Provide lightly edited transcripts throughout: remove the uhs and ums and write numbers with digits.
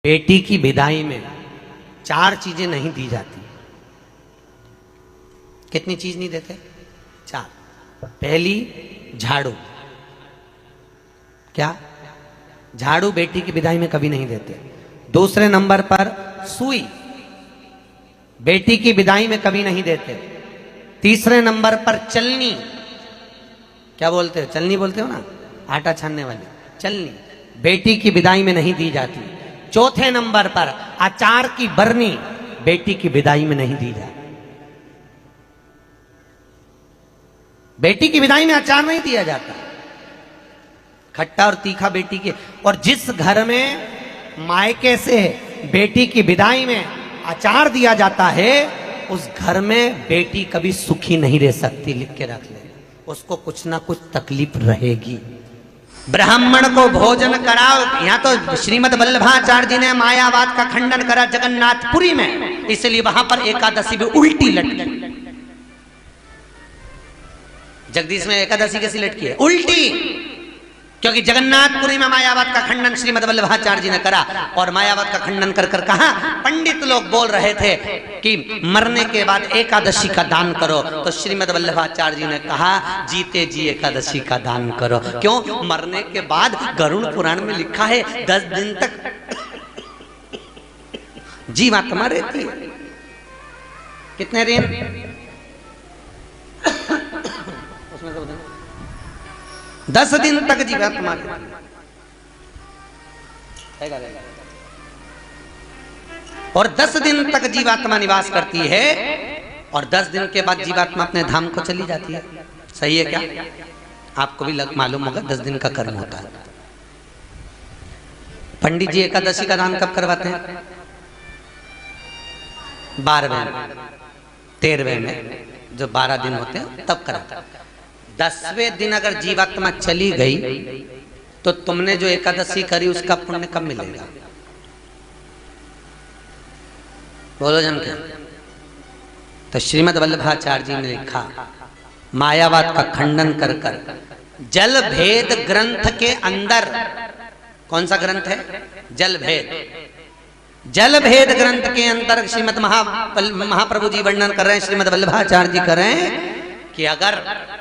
बेटी की विदाई में 4 चीजें नहीं दी जाती। कितनी चीज नहीं देते? 4। पहली, झाड़ू। क्या? झाड़ू बेटी की विदाई में कभी नहीं देते। दूसरे नंबर पर सुई, बेटी की विदाई में कभी नहीं देते। तीसरे नंबर पर चलनी। क्या बोलते हो? चलनी बोलते हो ना, आटा छानने वाली चलनी, बेटी की विदाई में नहीं दी जाती। चौथे नंबर पर अचार की बरनी, बेटी की विदाई में नहीं दी जाती। बेटी की विदाई में अचार नहीं दिया जाता, खट्टा और तीखा बेटी के। और जिस घर में मायके से बेटी की विदाई में अचार दिया जाता है, उस घर में बेटी कभी सुखी नहीं रह सकती। लिख के रख ले, उसको कुछ ना कुछ तकलीफ रहेगी। ब्राह्मण को भोजन कराओ। यहां तो श्रीमद वल्लभाचार्य जी ने मायावाद का खंडन करा जगन्नाथपुरी में, इसलिए वहां पर एकादशी भी उल्टी लटकी। जगदीश में एकादशी कैसी लटकी है? उल्टी। क्योंकि जगन्नाथपुरी में मायावाद का खंडन श्रीमद वल्लभाचार्य जी ने करा, और मायावाद का खंडन कर कर कहा, पंडित लोग बोल रहे थे कि मरने के बाद एकादशी का दान करो, तो श्रीमद वल्लभाचार्य जी ने कहा जीते जी एकादशी का दान करो। क्यों? मरने के बाद गरुड़ पुराण में लिखा है 10 दिन तक जीवात्मा रहती है। कितने दिन? उसमें से 10 दिन तक जीवात्मा और 10 दिन तक जीवात्मा निवास करती है, और 10 दिन के बाद जीवात्मा अपने धाम को चली जाती है। सही है क्या? आपको भी मालूम होगा 10 दिन का कर्म होता है। पंडित जी एकादशी का दान कब करवाते हैं? 12वें 13वें में, जो 12 दिन होते हैं तब कराते हैं। 10वें दिन अगर जीवात्मा चली गई तो तुमने जो एकादशी करी उसका पुण्य कब मिलेगा? बोलो जन के। तो श्रीमद वल्लभाचार्य जी ने लिखा, मायावाद का खंडन कर कर जल भेद ग्रंथ के अंदर, कौन सा ग्रंथ है? जल भेद। जल भेद ग्रंथ के अंदर श्रीमद महाप्रभु जी वर्णन कर रहे हैं, श्रीमद वल्लभाचार्य जी कर रहे हैं कि अगर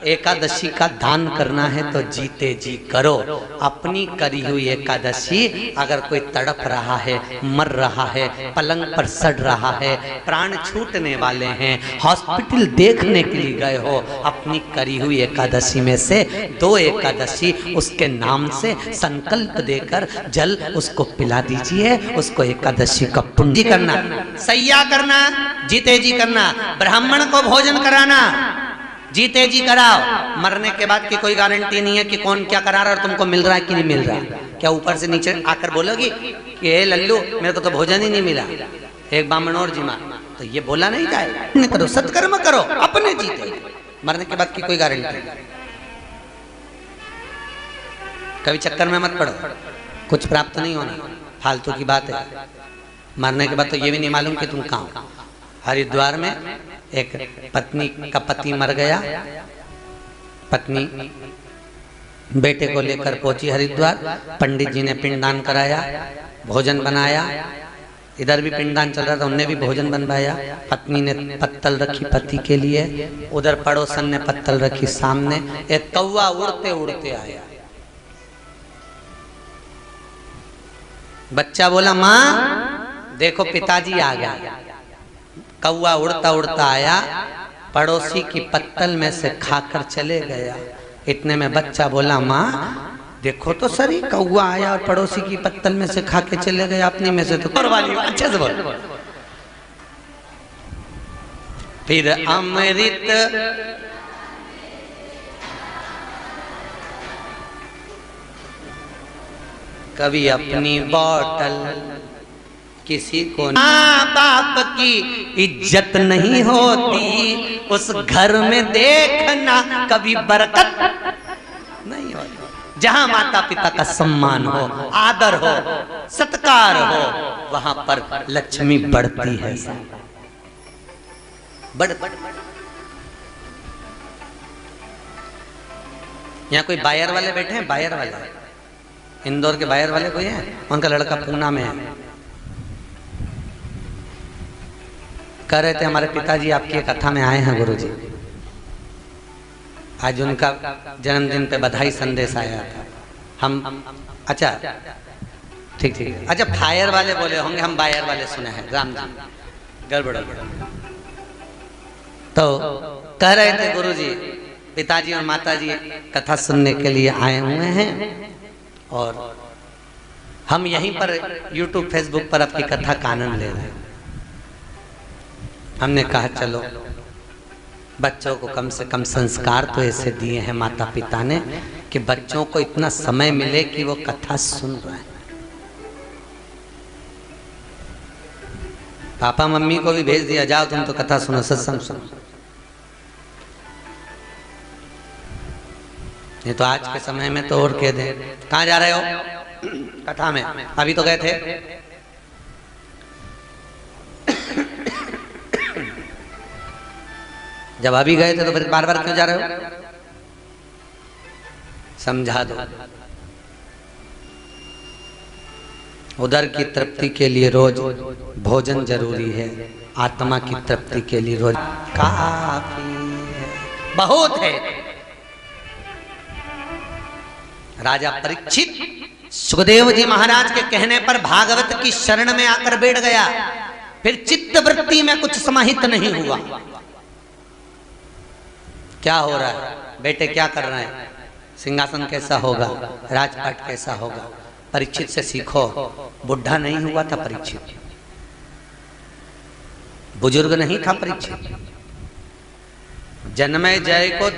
एकादशी का दान करना है तो जीते जी करो। अपनी करी हुई एकादशी अगर कोई तड़प रहा है, मर रहा है, पलंग पर सड़ रहा है, प्राण छूटने वाले हैं, हॉस्पिटल देखने के लिए गए हो, अपनी करी हुई एकादशी में से 2 एकादशी उसके नाम से संकल्प देकर जल उसको पिला दीजिए। उसको एकादशी का पुण्य करना, सैया करना, जीते जी करना, ब्राह्मण को भोजन कराना, जीते जी कराओ। मरने के बाद की कोई गारंटी नहीं है कि कौन क्या करा रहा है और तुमको मिल रहा है कि नहीं मिल रहा। क्या ऊपर से नीचे आकर बोलोगी कि हे लल्लू मेरे को तो भोजन ही नहीं मिला, एक बामण और जिमा, तो ये बोला नहीं जाए। करो, सत्कर्म करो, अपने जीते। मरने के बाद की कोई गारंटी नहीं। कभी चक्कर में मत पड़ो, कुछ प्राप्त नहीं होना, फालतू की बात है। मरने के बाद तो ये भी नहीं मालूम कि तुम कहाँ हो। हरिद्वार में एक पत्नी का पति मर गया, पत्नी बेटे को लेकर पहुंची हरिद्वार। पंडित जी ने पिंडदान कराया, भोजन बनाया। इधर भी पिंडदान चल रहा था, उनने भी भोजन बनवाया। पत्नी ने पत्तल रखी पति के लिए, उधर पड़ोसन ने पत्तल रखी सामने। एक कौवा उड़ते उड़ते आया। बच्चा बोला माँ देखो पिताजी आ गया। कौवा उड़ता उड़ता आया, पड़ोसी की पत्तल में से खाकर चले गया। इतने में बच्चा बोला माँ देखो तो सही, कौवा आया और पड़ोसी की पत्तल में से खा के चले गया, अपनी में से तो और वाली अच्छे से बोल। फिर अमृत कभी अपनी बॉटल किसी को, माँ बाप की इज्जत नहीं होती, उस घर में देखना कभी बरकत नहीं होती। जहां माता पिता का सम्मान हो, आदर हो, सत्कार हो, वहां पर लक्ष्मी बढ़ती है। यहाँ कोई बायर वाले बैठे हैं? बायर वाले इंदौर के बायर वाले कोई हैं? उनका लड़का पूना में है, कह रहे थे हमारे पिताजी आपकी कथा में आए हैं गुरुजी, आज उनका जन्मदिन पे बधाई संदेश आया था। हम अच्छा ठीक ठीक, अच्छा फायर वाले बोले होंगे, हम बायर वाले सुने हैं, राम जी गड़बड़। तो कह रहे थे गुरुजी पिताजी और माताजी कथा सुनने के लिए आए हुए हैं और हम यहीं पर YouTube फेसबुक पर आपकी कथा का आनंद ले रहे हैं। हमने कहा चलो बच्चों को कम से कम संस्कार तो ऐसे दिए हैं माता पिता ने कि बच्चों को इतना समय मिले कि वो कथा सुन रहे हैं। पापा मम्मी को भी भेज दिया, जाओ तुम तो कथा सुनो, सत्संग सुनो। ये तो आज के समय में तो और कह दे कहाँ जा रहे हो कथा में, अभी तो गए थे। जब अभी गए थे तो फिर बार बार क्यों जा रहे हो, समझा दो। उदर की तृप्ति के लिए रोज भोजन जरूरी है, आत्मा की तृप्ति के लिए रोज काफी है, बहुत है। राजा परीक्षित सुखदेव जी महाराज के कहने पर भागवत की शरण में आकर बैठ गया, फिर चित्त वृत्ति में कुछ समाहित नहीं हुआ। क्या हो रहा है बेटे, क्या कर रहे हैं, सिंहासन कैसा होगा, राजपाट कैसा होगा, परीक्षित से सीखो। बुढ़ा नहीं हुआ था परीक्षित, बुजुर्ग नहीं था परीक्षित। जन्मे जय को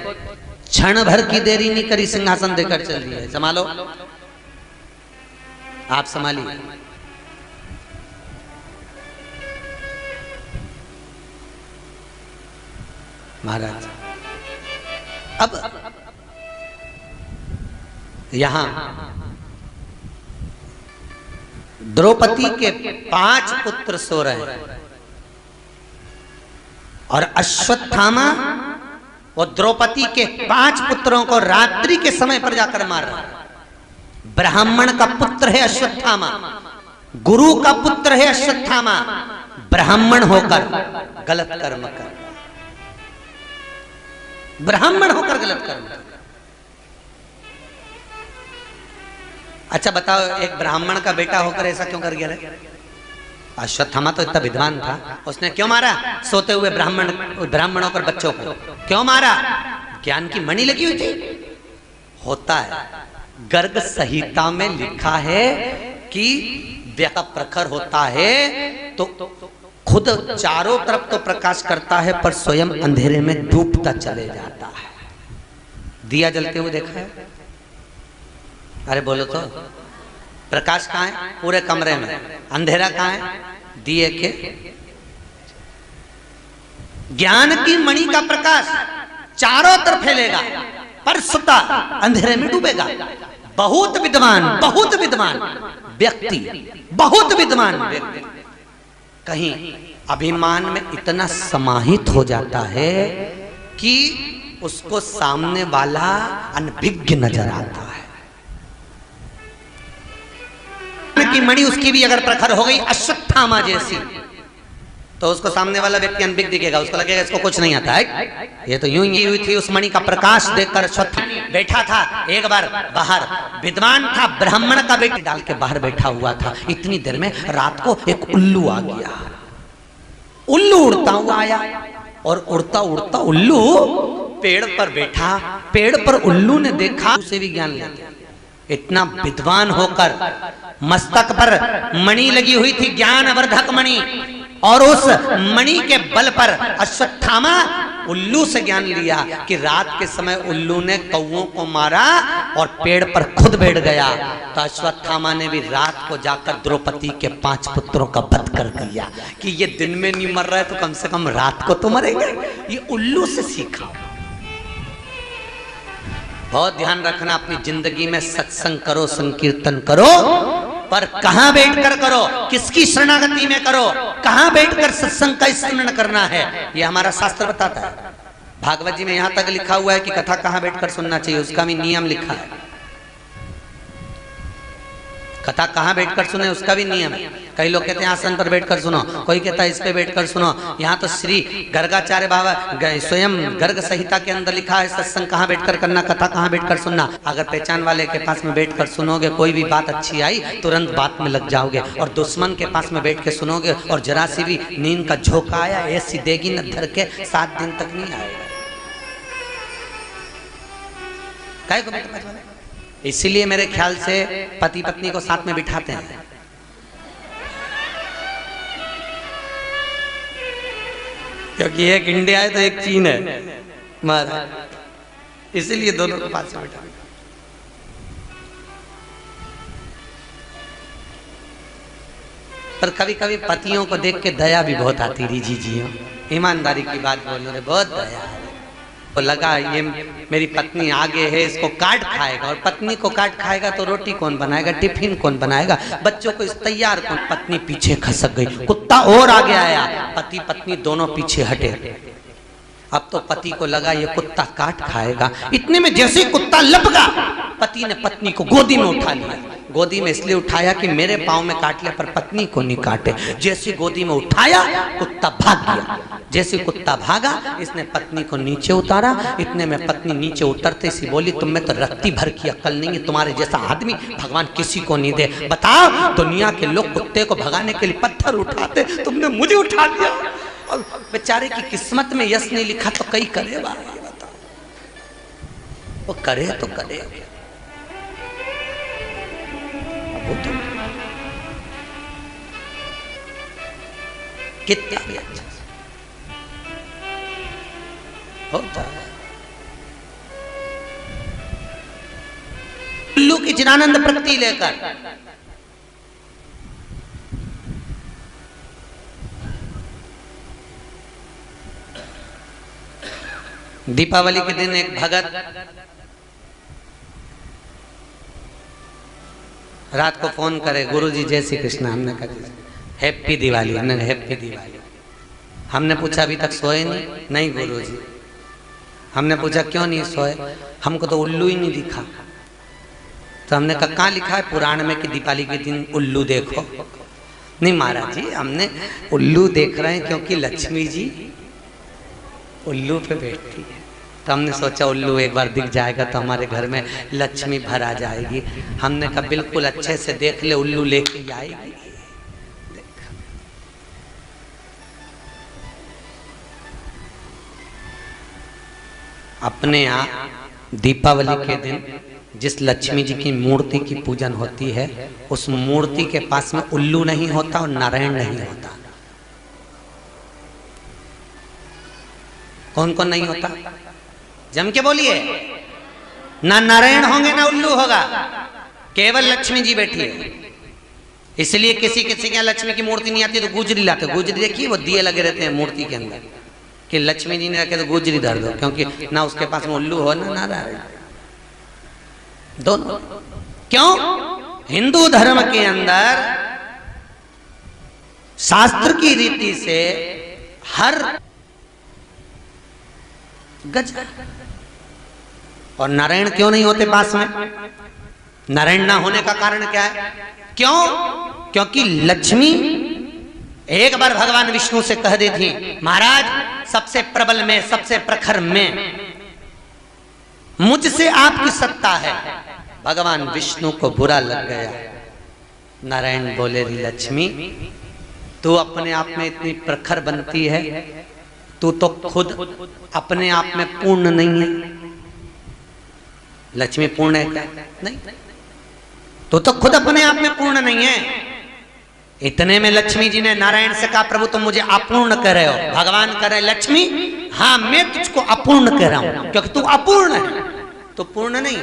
क्षण भर की देरी नहीं करी, सिंहासन देकर चल दिया। संभालो, आप संभालिए। महाराज अब यहां द्रौपदी के 5 पुत्र सो रहे हैं और अश्वत्थामा वो द्रौपदी के 5 पुत्रों को रात्रि के समय पर जाकर मार रहा है। ब्राह्मण का पुत्र है अश्वत्थामा, गुरु का पुत्र है अश्वत्थामा, ब्राह्मण होकर गलत कर्म कर, ब्राह्मण होकर गलत कर्म कर। अच्छा बताओ, एक ब्राह्मण का बेटा होकर ऐसा क्यों कर गया? अश्वत्थामा तो इतना विद्वान था, उसने क्यों मारा सोते हुए ब्राह्मणों पर बच्चों को क्यों मारा? ज्ञान की मणि लगी हुई थी। होता है, गर्ग संहिता में लिखा है कि व्यक्ति प्रखर होता है तो खुद चारों तरफ तो प्रकाश करता है पर स्वयं अंधेरे में डूबता चले जाता है। दिया जलते हुए देखा है? अरे बोलो तो, प्रकाश कहाँ है? पूरे कमरे में। अंधेरा कहाँ है? दिए के। ज्ञान की मणि का प्रकाश चारों तरफ फैलेगा पर सुता अंधेरे में डूबेगा। बहुत विद्वान व्यक्ति, बहुत विद्वान व्यक्ति कहीं अभिमान में इतना समाहित हो जाता है कि उसको सामने वाला अनभिज्ञ नजर आता है। की मणि उसकी भी अगर प्रखर हो गई अश्वत्थामा जैसी, तो उसको सामने वाला व्यक्ति अनभिज्ञ दिखेगा, उसको लगेगा इसको कुछ नहीं आता है। ये तो यूं ही हुई थी। उस मणि का प्रकाश देखकर अश्वत्थामा बैठा था एक बार बाहर, विद्वान था, ब्राह्मण का बेटी डाल के बाहर बैठा हुआ था। इतनी देर में रात को एक उल्लू आ गया। उल्लू उड़ता हुआ आया और उड़ता उड़ता उल्लू पेड़ पर बैठा। पेड़ पर उल्लू ने देखा, उसे भी ज्ञान ले लिया। इतना विद्वान होकर मस्तक पर मणि लगी हुई थी, ज्ञानवर्धक मणि, और उस मणि के बल पर अश्वत्थामा उल्लू से ज्ञान लिया कि रात के समय उल्लू ने कौओं को मारा और पेड़ पर खुद बैठ गया। तो अश्वत्थामा ने भी रात को जाकर द्रौपदी के 5 पुत्रों का वध कर दिया कि ये दिन में नहीं मर रहा है तो कम से कम रात को तो मरेंगे। ये उल्लू से सीखा। बहुत ध्यान रखना, अपनी जिंदगी में सत्संग करो, संकीर्तन करो, पर कहां बैठकर करो, किसकी शरणागति में करो, कहां बैठकर सत्संग का स्मरण करना है, यह हमारा शास्त्र बताता है। भागवत जी में यहां तक लिखा हुआ है कि कथा कहां बैठकर सुनना चाहिए, उसका भी नियम लिखा है। कथा कहाँ बैठकर सुने उसका भी नियम है। कई लोग कहते हैं आसन पर बैठकर सुनो, कोई कहता है इस पे बैठकर सुनो। यहाँ तो श्री गर्गाचार्य बाबा स्वयं गर्ग संहिता के अंदर लिखा है सत्संग कहाँ बैठकर करना, कथा कहाँ बैठकर सुनना। अगर पहचान वाले के पास में बैठकर सुनोगे, कोई भी बात अच्छी आई तुरंत बात में लग जाओगे, और दुश्मन के पास में बैठ के सुनोगे और जरा सी भी नींद का झोंका आया ऐसी देगी न धर के 7 दिन तक नहीं आएगा। काय को बैठकर सुने? इसीलिए मेरे ख्याल से पति पत्नी को साथ में बिठाते हैं। क्योंकि एक इंडिया है तो एक चीन है महाराज, इसीलिए दोनों को पास में बिठा। पर कभी कभी पतियों को देख के दया भी बहुत आती रही जी, ईमानदारी की बात बोल रहे, बहुत दया है। तो लगा ये मेरी पत्नी आगे है, इसको काट खाएगा, और पत्नी को काट खाएगा तो रोटी कौन बनाएगा, टिफिन कौन बनाएगा, बच्चों को इस तैयार कौन। पत्नी पीछे खसक गई, कुत्ता और आगे आया, पति पत्नी दोनों पीछे हटे। अब तो पति को लगा ये कुत्ता काट खाएगा, इतने में जैसे कुत्ता लपका, पति ने पत्नी को गोदी में उठा लिया। गोदी में इसलिए उठाया कि मेरे पाँव में काट लिया पर पत्नी को नहीं काटे। जैसे गोदी में उठाया कुत्ता भाग गया। जैसे कुत्ता भागा इसने पत्नी को नीचे उतारा, इतने में पत्नी नीचे उतरते सी बोली तुम में तो रत्ती भर की अक्ल नहीं है, तुम्हारे जैसा आदमी भगवान किसी को नहीं दे। बताओ दुनिया के लोग कुत्ते को भगाने के लिए पत्थर उठाते, तुमने मुझे उठा लिया। और बेचारे की किस्मत में यश नहीं लिखा तो कई करे बा, बताओ वो करे तो करे। तो कितना भी अच्छा होता है। उल्लू की चिदानंद प्रकृति लेकर दीपावली के दिन एक भगत रात को फोन करे, गुरुजी जय श्री कृष्ण। हमने कहा हैप्पी दिवाली, हमने हैप्पी दिवाली। हमने पूछा अभी तक सोए नहीं? नहीं गुरुजी। हमने पूछा क्यों नहीं सोए? हमको तो उल्लू ही नहीं दिखा। तो हमने कहा कहाँ लिखा है पुराण में कि दीपावली के दिन उल्लू देखो? नहीं महाराज जी, हमने उल्लू देख रहे हैं क्योंकि लक्ष्मी जी उल्लू पे बैठती है। तो हमने सोचा उल्लू एक बार दिख जाएगा तो हमारे घर में लक्ष्मी भर आ जाएगी। हमने कहा बिल्कुल अच्छे से देख ले, उल्लू लेके आएगी। अपने यहाँ दीपावली के दिन जिस लक्ष्मी जी की मूर्ति की पूजन होती है उस मूर्ति के पास में उल्लू नहीं होता और नारायण नहीं होता। कौन कौन नहीं होता? जम के बोलिए। ना नारायण होंगे ना उल्लू होगा, केवल लक्ष्मी जी बैठी है। इसलिए किसी किसी के यहाँ लक्ष्मी की मूर्ति नहीं आती तो गुजरी लाते। गुजरी देखिए वो दिए लगे रहते हैं मूर्ति के अंदर कि लक्ष्मी जी ने रखे तो गुजरी धर दो, क्योंकि ना उसके पास में उल्लू हो ना नारायण, दोनों। क्यों? हिंदू धर्म के अंदर शास्त्र की रीति से हर गज। और नारायण क्यों नहीं होते पास में? नारायण ना होने का कारण क्या है? क्यों? क्योंकि लक्ष्मी एक बार भगवान विष्णु से कह दी थी महाराज सबसे प्रबल में, सबसे प्रखर में मुझसे आपकी सत्ता है। भगवान विष्णु को बुरा लग गया। नारायण बोले लक्ष्मी तू अपने आप में इतनी प्रखर बनती है, तू तो खुद अपने आप में पूर्ण नहीं है। लक्ष्मी पूर्ण है क्या? नहीं। तू तो खुद अपने आप में पूर्ण नहीं है। इतने में लक्ष्मी जी ने नारायण से कहा प्रभु तुम मुझे अपूर्ण कह रहे हो। भगवान कह रहे लक्ष्मी हाँ मैं तुझको अपूर्ण कह रहा हूं क्योंकि तू अपूर्ण है, तो पूर्ण नहीं।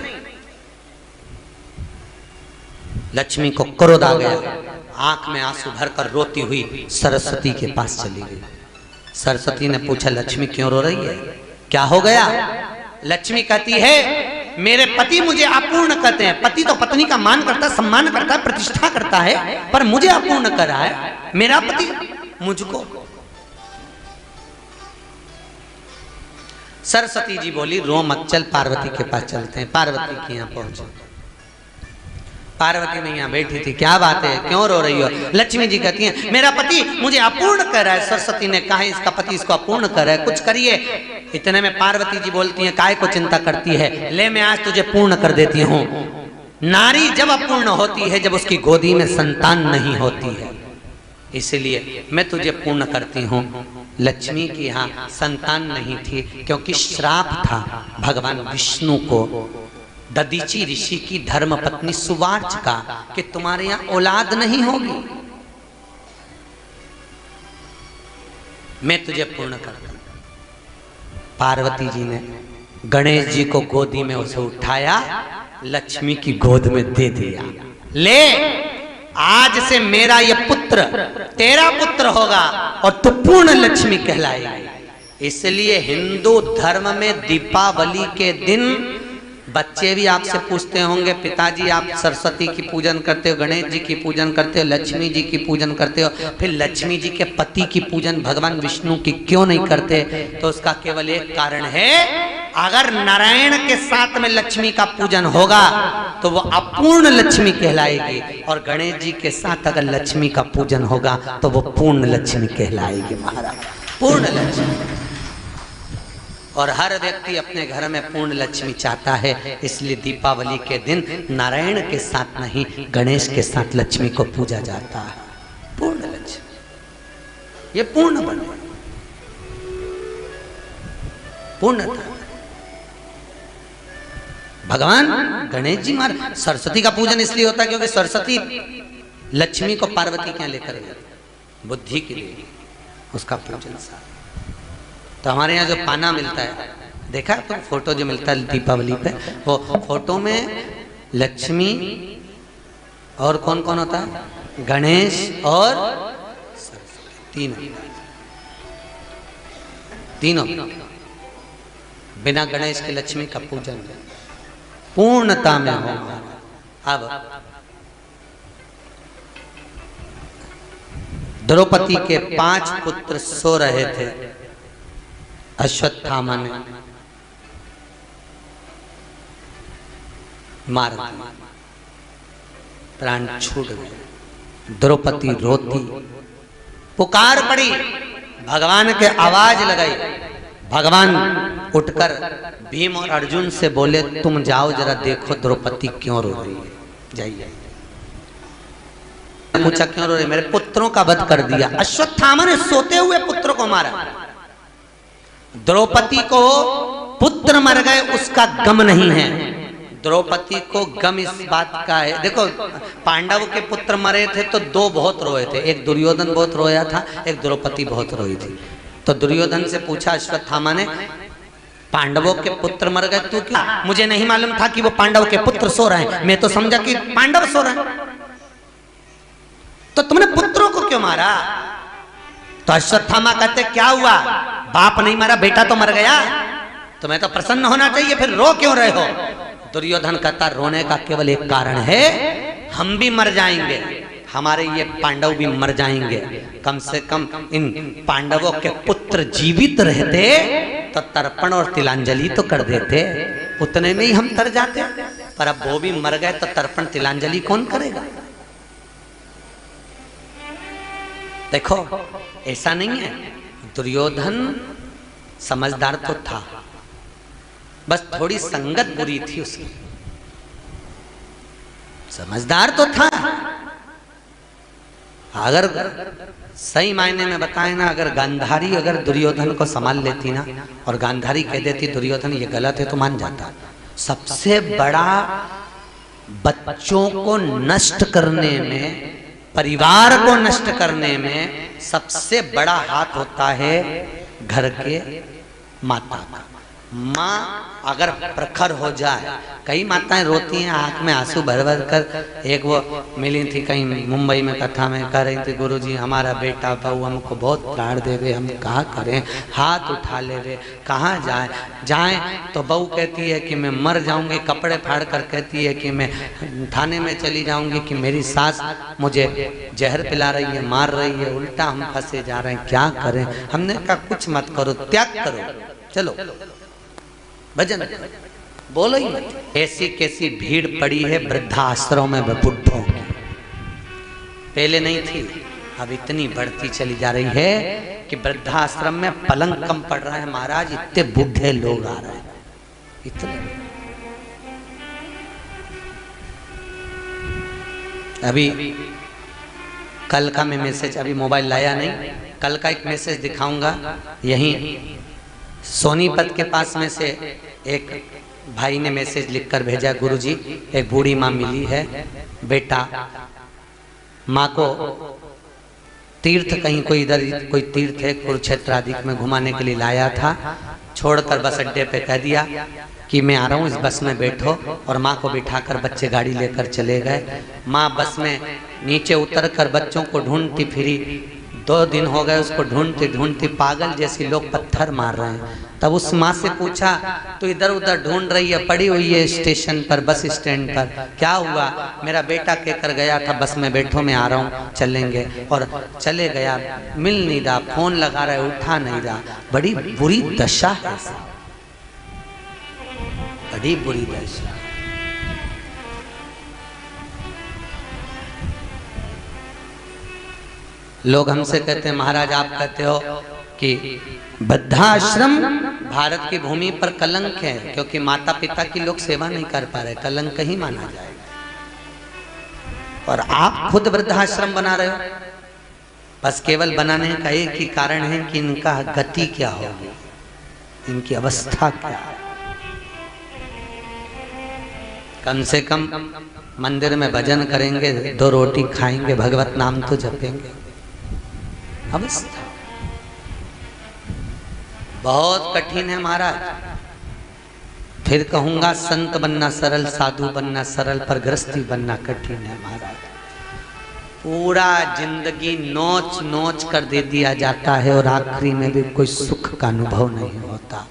लक्ष्मी को क्रोध आ गया, आंख में आंसू भरकर रोती हुई सरस्वती के पास चली गई। सरस्वती ने पूछा लक्ष्मी क्यों रो रही है, क्या हो गया? लक्ष्मी कहती है मेरे पति मुझे अपूर्ण कहते हैं। पति तो पत्नी का मान करता है, सम्मान करता है, प्रतिष्ठा करता है, पर मुझे अपूर्ण कर रहा है मेरा पति मुझको। सरस्वती जी बोली रो मत, चल पार्वती के पास चलते हैं। पार्वती के यहाँ पहुंचे। पार्वती मैया बैठी थी, क्या बात है, क्यों रो रही हो? लक्ष्मी जी कहती हैं मेरा पति मुझे अपूर्ण कर रहा है। सरस्वती ने कहा इसका पति इसको अपूर्ण कर रहा है, कुछ करिए। इतने में पार्वती जी बोलती हैं काहे को चिंता करती है, ले मैं आज तुझे पूर्ण कर देती हूँ। नारी जब अपूर्ण होती है, जब उसकी गोदी में संतान नहीं होती है, इसलिए मैं तुझे पूर्ण करती हूँ। लक्ष्मी की यहाँ संतान नहीं थी, क्योंकि श्राप था भगवान विष्णु को ददीची ऋषि की धर्म पत्नी सुवार्च का कि तुम्हारे यहाँ औलाद नहीं होगी, मैं तुझे पूर्ण करता हूं। पार्वती जी ने गणेश जी को गोदी में उसे उठाया, लक्ष्मी की गोद में दे दिया, ले आज से मेरा ये पुत्र तेरा पुत्र होगा और तू पूर्ण लक्ष्मी कहलाएगी। इसलिए हिंदू धर्म में दीपावली के दिन बच्चे भी आपसे पूछते होंगे पिताजी आप सरस्वती की पूजन करते हो, गणेश जी की पूजन करते हो, लक्ष्मी जी की पूजन करते हो, फिर लक्ष्मी जी के पति की पूजन भगवान विष्णु की क्यों नहीं करते? तो उसका केवल एक कारण है, अगर नारायण के साथ में लक्ष्मी का पूजन होगा तो वो अपूर्ण लक्ष्मी कहलाएगी, और गणेश जी के साथ अगर लक्ष्मी का पूजन होगा तो वो पूर्ण लक्ष्मी कहलाएगी। महाराज पूर्ण लक्ष्मी, और हर व्यक्ति अपने घर में पूर्ण लक्ष्मी चाहता है, इसलिए दीपावली के दिन नारायण के साथ नहीं गणेश के साथ लक्ष्मी को पूजा जाता है। पूर्ण लक्ष्मी, ये पूर्ण बने, पूर्णता। भगवान गणेश जी महाराज सरस्वती का पूजन इसलिए होता है क्योंकि सरस्वती लक्ष्मी को पार्वती क्या लेकर गई, बुद्धि के लिए उसका पूजन सा। तो हमारे यहाँ जो पाना मिलता है, देखा तो फोटो जो मिलता है दीपावली पे, वो फोटो में लक्ष्मी और कौन कौन होता है, गणेश और सरस्वती, तीनों। बिना गणेश के लक्ष्मी का पूजन पूर्णता में हो। अब द्रौपदी के 5 पुत्र सो रहे थे, अश्वत्थामा ने मार दिया, प्राण छूट गए। द्रौपदी रोती, पुकार पड़ी, भगवान के आवाज लगाई। भगवान उठकर भीम और अर्जुन से बोले तुम जाओ जरा देखो द्रौपदी क्यों रो रही है, जाइए। पूछा क्यों रो रही? मेरे पुत्रों का वध कर दिया। अश्वत्थामा ने सोते हुए पुत्र को मारा। द्रौपदी को पुत्र मर गए उसका गम नहीं है, द्रौपदी को गम इस बात का है। देखो पांडव के पुत्र मरे थे तो 2 बहुत रोए थे, एक दुर्योधन बहुत रोया था, एक द्रौपदी बहुत रोई थी। तो दुर्योधन से पूछा अश्वत्थामा ने पांडवों के पुत्र मर गए तू क्यों? मुझे नहीं मालूम था कि वो पांडव के पुत्र सो रहे हैं, मैं तो समझा कि पांडव सो रहे हैं, तो तुमने पुत्रों को क्यों मारा? तो अश्वत्थामा कहते क्या हुआ, बाप नहीं मरा बेटा तो मर गया, तुम्हें तो प्रसन्न होना चाहिए, फिर रो क्यों रहे हो? दुर्योधन कहता रोने का केवल एक कारण है, हम भी मर जाएंगे, हमारे ये पांडव भी मर जाएंगे। कम से कम इन पांडवों के पुत्र जीवित रहते तो तर्पण और तिलांजलि तो कर देते, उतने में ही हम तर जाते। पर अब वो भी मर गए तो तर्पण तिलांजलि कौन करेगा? देखो ऐसा नहीं है, दुर्योधन समझदार तो था, बस थोड़ी संगत बुरी थी उसकी, समझदार तो था। अगर सही मायने में बताए ना, अगर गांधारी अगर दुर्योधन को संभाल लेती ना और गांधारी कह देती दुर्योधन ये गलत है तो मान जाता। सबसे बड़ा बच्चों को नष्ट करने में, परिवार को नष्ट करने में सबसे बड़ा हाथ होता है घर के माता का। माँ अगर प्रखर हो जाए, कई माताएं रोती हैं आंख में आंसू भर भर कर। एक वो मिली थी कहीं मुंबई में, कथा में कह रही थी गुरुजी हमारा बेटा बहू हमको बहुत प्राण दे रहे, हम कहाँ करें, हाथ उठा ले रहे, कहाँ जाएं तो बहू कहती है कि मैं मर जाऊंगी, कपड़े फाड़ कर कहती है कि मैं थाने में चली जाऊंगी, कि मेरी सास मुझे जहर पिला रही है, मार रही है, उल्टा हम फंसे जा रहे हैं, क्या करें? हमने कहा कुछ मत करो, त्याग करो, चलो भजन। बोलो ही मत। ऐसी कैसी भीड़ पड़ी है वृद्धाश्रम में बुढ़ों की, पहले नहीं थी, अब इतनी बढ़ती चली जा रही है कि वृद्धाश्रम में पलंग कम पड़ रहा है महाराज, इतने बूढ़े लोग आ रहे हैं इतने। अभी कल का मैं मैसेज, अभी मोबाइल लाया नहीं, कल का एक मैसेज दिखाऊंगा। यहीं सोनीपत के पास में से एक भाई ने मैसेज लिखकर भेजा, गुरुजी एक बूढ़ी माँ मिली है, बेटा माँ को तीर्थ कहीं कोई इधर कोई तीर्थ है कुरुक्षेत्र आदि में घुमाने के लिए लाया था, छोड़कर बस अड्डे पे कह दिया कि मैं आ रहा हूँ, इस बस में बैठो, और माँ को बिठाकर बच्चे गाड़ी लेकर चले गए। माँ बस में नीचे उतरकर बच्चों को ढूंढती फिरी, 2 दिन हो गए उसको ढूंढती ढूंढती, पागल जैसी लोग पत्थर मार रहे हैं। तब उस माँ से पूछा तो इधर उधर ढूंढ रही है, पड़ी हुई है स्टेशन पर, बस स्टैंड पर, क्या हुआ? मेरा बेटा कहकर गया था बस में बैठो मैं आ रहा हूँ चलेंगे, और चले गया, मिल नहीं रहा, फोन लगा रहा है उठा नहीं रहा। बड़ी बुरी दशा है, बड़ी बुरी दशा। लोग हमसे कहते हैं महाराज आप कहते हो कि वृद्धाश्रम भारत की भूमि पर कलंक है, क्योंकि माता पिता की लोग सेवा नहीं कर पा रहे, कलंक ही माना जाएगा। और आप खुद वृद्धाश्रम बना रहे हो, बस केवल बनाने का एक ही कारण है कि इनका गति क्या होगी, इनकी अवस्था क्या है। कम से कम मंदिर में भजन करेंगे, 2 रोटी खाएंगे, भगवत नाम तो जपेंगे। अवस्था बहुत कठिन है महाराज। फिर कहूंगा संत बनना सरल, साधु बनना सरल, पर गृहस्थी बनना कठिन है महाराज। पूरा जिंदगी नोच नोच कर दे दिया जाता है और आखिरी में भी कोई सुख का अनुभव नहीं होता।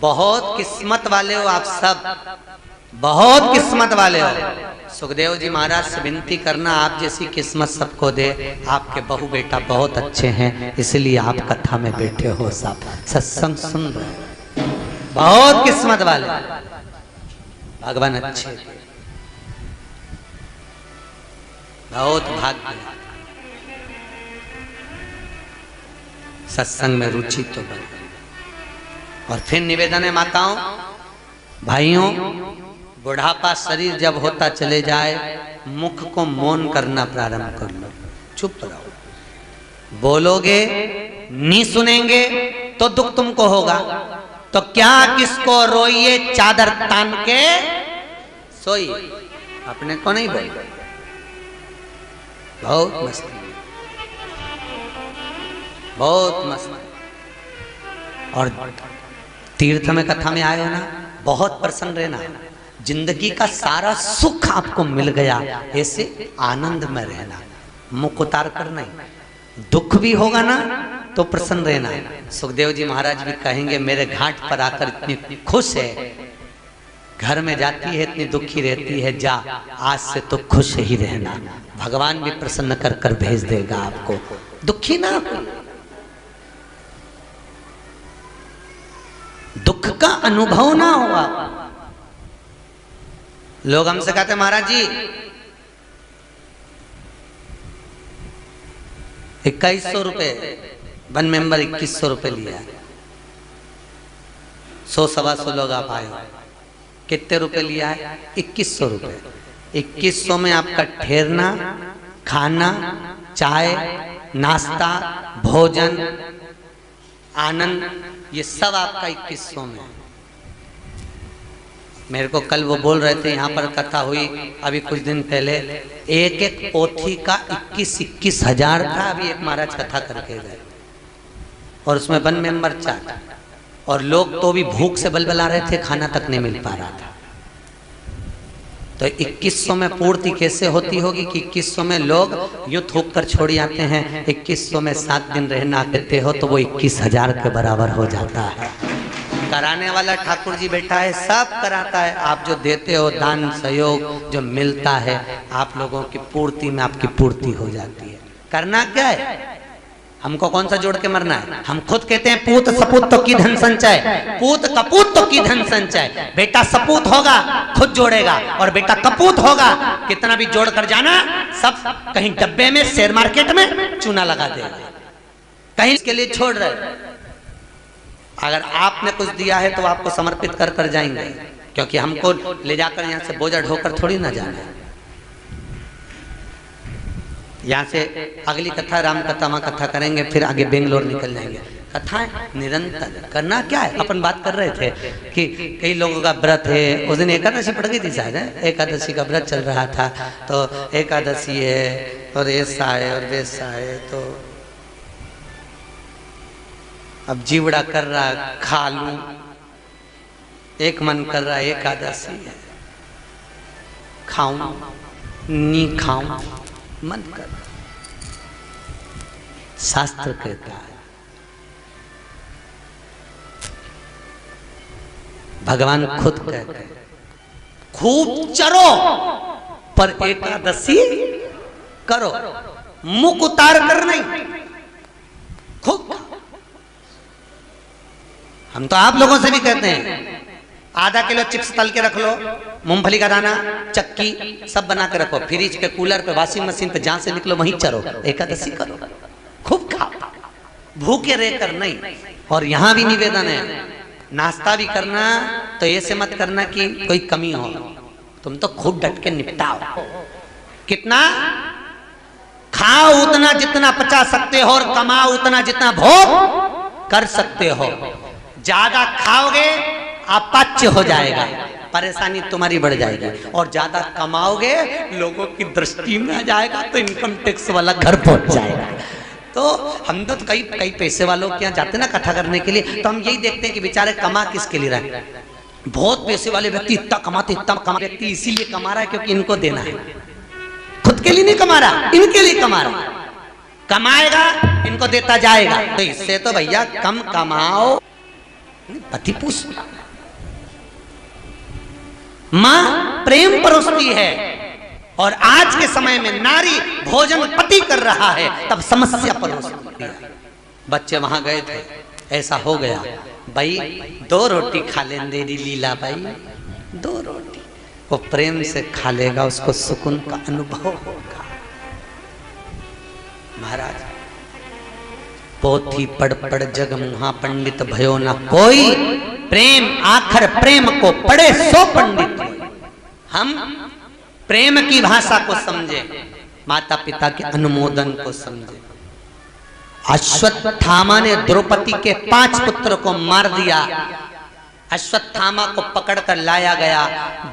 बहुत किस्मत वाले हो आप सब, बहुत किस्मत वाले हो। सुखदेव जी महाराज से विनती करना आप जैसी किस्मत सबको दे। आपके बहू बेटा बहुत अच्छे हैं, इसलिए आप कथा में बैठे हो, सब सत्संग सुन रहे, बहुत किस्मत वाले, भगवान अच्छे, बहुत भाग्य। सत्संग में रुचि तो बन। और फिर निवेदन है माताओं भाइयों, बुढ़ापा शरीर जब होता चले जाए, मुख को मौन करना प्रारंभ कर लो, चुप रहो। बोलोगे नहीं सुनेंगे तो दुख तुमको होगा। तो क्या किसको रोइए चादर तान के सोई, अपने को नहीं बोल। बहुत मस्ती, बहुत मस्ती। और तीर्थ में कथा में आए हो ना, बहुत प्रसन्न रहना, जिंदगी का सारा सुख आपको मिल गया, ऐसे आनंद में रहना, मुख उतार कर नहीं। दुख भी होगा ना तो प्रसन्न रहना। सुखदेव जी महाराज भी कहेंगे मेरे घाट पर आकर इतनी खुश है, घर में जाती है इतनी दुखी रहती है, जा आज से तो खुश ही रहना, भगवान भी प्रसन्न कर कर भेज देगा आपको। दुखी ना, दुख का अनुभव ना होगा। लोग हमसे कहते महाराज जी 2100 रुपए, 1 मेंबर 2100 रुपए लिया, 100-125 लोग आप आए हो, कितने रुपए लिया है? 2100 रुपए। 2100 में आपका ठहरना, खाना, चाय, नाश्ता, भोजन, आनंद, ये सब आपका 2100 में। मेरे को कल वो बोल रहे थे, यहाँ पर कथा हुई अभी कुछ दिन पहले, एक पोथी का 21-21 हजार था। अभी एक महाराज कथा करके गए और उसमें 1 मेंबर चाट, और लोग तो भी भूख से बलबला रहे थे, खाना तक नहीं मिल पा रहा था। तो 2100 में पूर्ति कैसे होती होगी कि 2100 में लोग यूं थूक कर छोड़ जाते हैं, 2100 में 7 दिन रहना देते हो तो वो 21,000 के बराबर हो जाता है। कराने वाला ठाकुर जी बैठा है, सब कराता है। आप जो देते हो दान सहयोग जो मिलता है, आप लोगों की पूर्ति में आपकी पूर्ति हो जाती है। करना क्या है? हमको कौन सा जोड़ के मरना है? हम खुद कहते हैं पूत सपूत तो की धन संचय, पूत कपूत तो की धन संचय। बेटा सपूत होगा खुद जोड़ेगा, और बेटा कपूत होगा कितना भी जोड़ कर जाना सब कहीं डब्बे में शेयर मार्केट में चूना लगा देगा, कहीं इसके लिए छोड़ रहे। अगर आपने कुछ दिया है तो आपको समर्पित कर कर जाएंगे, क्योंकि हमको ले जाकर यहाँ से बोझा ढोकर थोड़ी ना जाना है। यहाँ से अगली कथा राम कथा माँ कथा करेंगे, फिर आगे बेंगलोर निकल जाएंगे। कथाएं निरंतर करना क्या है? अपन बात कर रहे थे कि कई लोगों का व्रत है, उस दिन एकादशी पड़ गई थी शायद, एकादशी का व्रत चल रहा था, तो एकादशी है और ऐसा है और वैसा है, तो अब जीवड़ा कर रहा खा लूं, एक मन कर रहा एकादशी है खाऊं नी खाऊं, मन कर। शास्त्र कहता है भगवान खुद कहते हैं खूब चरो पर एकादशी करो, मुख उतार कर नहीं, खूब। हम तो आप लोगों से भी कहते हैं आधा किलो चिप्स तल के रख लो, मूंगफली का दाना, चक्की सब बना के रखो, फ्रिज पे, कूलर पे, वॉशिंग मशीन पे, जहां से निकलो वहीं चरो, एकादशी करो, खूब खाओ, भूखे रहकर नहीं। और यहां भी निवेदन है, नाश्ता भी करना तो ऐसे मत करना कि कोई कमी हो, तुम तो खूब डट के निपटाओ। कितना खाओ उतना जितना पचा सकते हो, और कमाओ उतना जितना भोग कर सकते हो। ज्यादा खाओगे अपाच्य हो जाएगा, परेशानी तुम्हारी बढ़ जाएगी, और ज्यादा कमाओगे लोगों की दृष्टि में आ जाएगा तो इनकम टैक्स वाला घर पहुंच जाएगा। तो हम तो कई पैसे वालों के यहाँ जाते ना कथा करने के लिए, तो हम यही देखते हैं कि बेचारे कमा किसके लिए रहे। बहुत पैसे वाले व्यक्ति इतना कमाते व्यक्ति इसीलिए कमा रहा है क्योंकि इनको देना है, खुद के लिए नहीं कमा रहा, इनके लिए कमा रहा। कमाएगा इनको देता जाएगा, तो इससे तो भैया कम कमाओ, पति पूछ। मां प्रेम परोसती है, और आज के समय में नारी भोजन पति कर रहा है तब समस्या परोसती है। बच्चे वहां गए थे, ऐसा हो गया, भाई 2 रोटी खा लेने दी लीला भाई, 2 रोटी, वो प्रेम से खा लेगा, उसको सुकून का अनुभव होगा। महाराज पोथी पढ़ पढ़ जग मुहा पंडित भयो ना कोई, प्रेम आखर प्रेम को पढ़े सो पंडित। हम प्रेम की भाषा को समझे, माता पिता के अनुमोदन को समझे। अश्वत्थामा ने द्रौपदी के 5 पुत्र को मार दिया, अश्वत्थामा को पकड़कर लाया गया,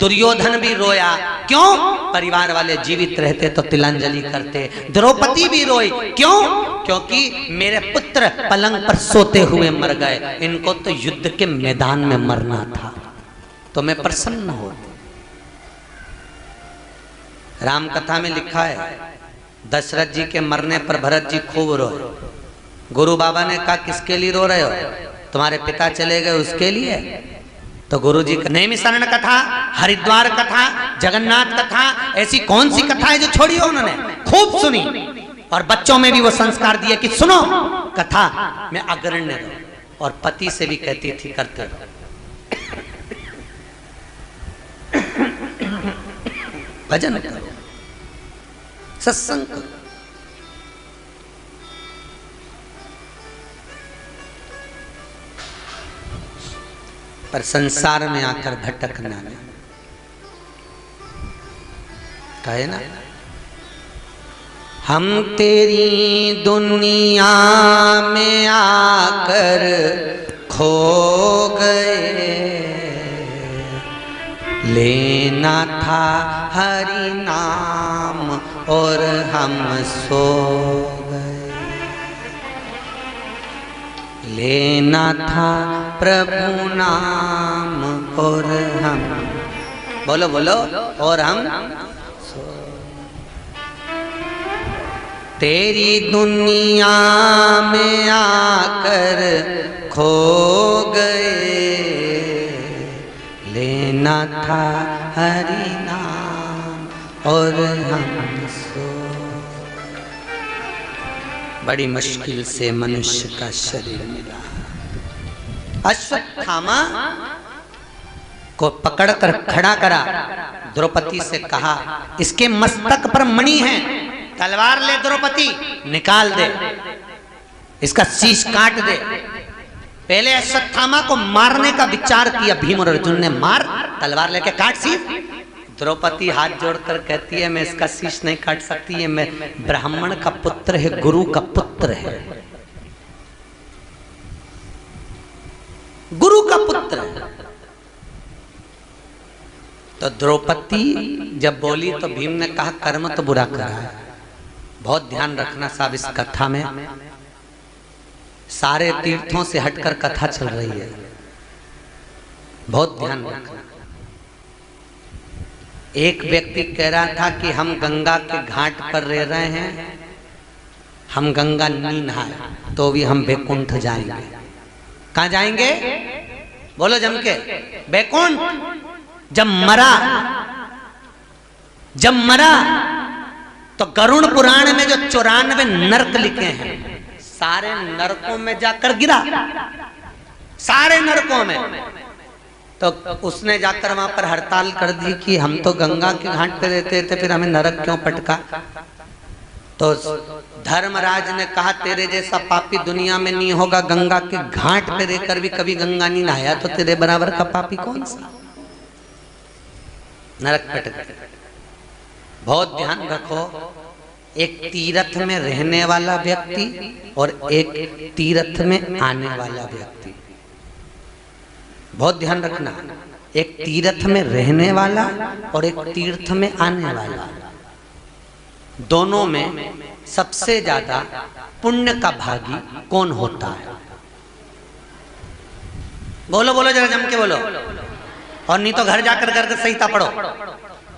दुर्योधन भी रोया, क्यों? परिवार वाले जीवित रहते तो तिलांजलि करते। द्रौपदी भी रोई, क्यों? क्योंकि मेरे पुत्र पलंग पर सोते हुए मर गए, इनको तो युद्ध के मैदान में मरना था। तो मैं प्रसन्न हूं। राम कथा में लिखा है दशरथ जी के मरने पर भरत जी खूब रोए। गुरु बाबा ने कहा किसके लिए रो रहे हो? तुम्हारे पिता चले गए उसके लिए। तो गुरु जी नैमिषारण्य कथा, हरिद्वार कथा, जगन्नाथ कथा, ऐसी कौन सी कथा है जो छोड़ी हो? उन्होंने खूब सुनी, और बच्चों में भी वो संस्कार दिए कि सुनो कथा में अग्रण्य रहो, और पति से भी कहती थी करते रहो। भजन करो, सत्संग करो। पर संसार में आकर भटकना नहीं, कहे ना हम तेरी दुनिया में आकर खो गए, लेना था हरि नाम और हम सो गए, लेना था प्रभु नाम और हम, बोलो बोलो, और हम सो। तेरी दुनिया में आकर खो गए, लेना था हरि नाम और हम सो। बड़ी मुश्किल से मनुष्य का शरीर मिला। अश्वत्थामा को पकड़कर खड़ा करा, द्रौपदी से कहा इसके मस्तक पर मणि है, तलवार ले द्रौपदी, निकाल दे, इसका शीश काट दे। पहले अश्वत्थामा को मारने का विचार किया भीम और अर्जुन ने, मार, तलवार लेके काट शीश। द्रौपदी हाथ जोड़कर कहती है मैं इसका शीश नहीं काट सकती, ये मैं ब्राह्मण का पुत्र है, गुरु का पुत्र है, गुरु का पुत्र है। तो द्रौपदी जब बोली तो भीम ने कहा कर्म तो बुरा करा है। बहुत ध्यान रखना साहब, इस कथा में सारे तीर्थों से हटकर कथा चल रही है, बहुत ध्यान रखना। एक व्यक्ति कह रहा था कि हम गंगा के घाट पर रह रहे हैं, हम गंगा नहीं नहाए तो भी हम वैकुंठ जाएंगे। कहाँ जाएंगे? बोलो जम के, वैकुंठ। जब मरा तो गरुड़ पुराण में जो 94 नरक लिखे हैं, सारे नरकों में जाकर गिरा, सारे नरकों में। तो उसने जाकर वहां पर हड़ताल कर दी कि हम तो गंगा के घाट पे रहते थे, फिर हमें नरक क्यों पटका। तो धर्मराज ने कहा तेरे जैसा पापी दुनिया में नहीं होगा, गंगा के घाट पे रहकर भी कभी गंगा नहीं नहाया तो तेरे बराबर का पापी कौन सा, नरक पटका। बहुत ध्यान रखो, एक तीर्थ में रहने वाला व्यक्ति और एक तीर्थ में आने वाला व्यक्ति, बहुत ध्यान रखना। एक तीर्थ में रहने वाला और एक तीर्थ में आने वाला, दोनों में सबसे ज्यादा पुण्य का भागी कौन होता है? बोलो बोलो जरा जम के बोलो, और नहीं तो घर जाकर करके संहिता पढ़ो।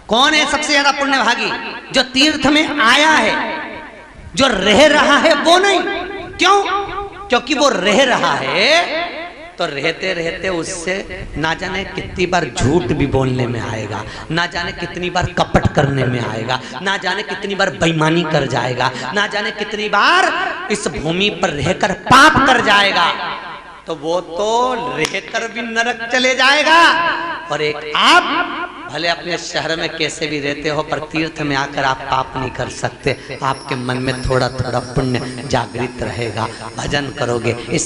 कौन है सबसे ज्यादा पुण्य भागी? जो तीर्थ में आया है, जो रह रहा है वो नहीं। क्यों? क्योंकि वो रह रहा है तो रहते रहते उससे ना जाने कितनी बार झूठ भी बोलने में आएगा, ना जाने कितनी बार कपट करने में आएगा, ना जाने कितनी बार बेईमानी कर जाएगा, ना जाने कितनी बार इस भूमि पर रहकर पाप कर जाएगा। तो वो तो रहकर भी नरक चले जाएगा। और एक आप भले अपने शहर में कैसे भी रहते हो, पर तीर्थ में आकर आप पाप नहीं कर सकते। आपके मन में थोड़ा थोड़ा पुण्य जागृत रहेगा, भजन करोगे। इस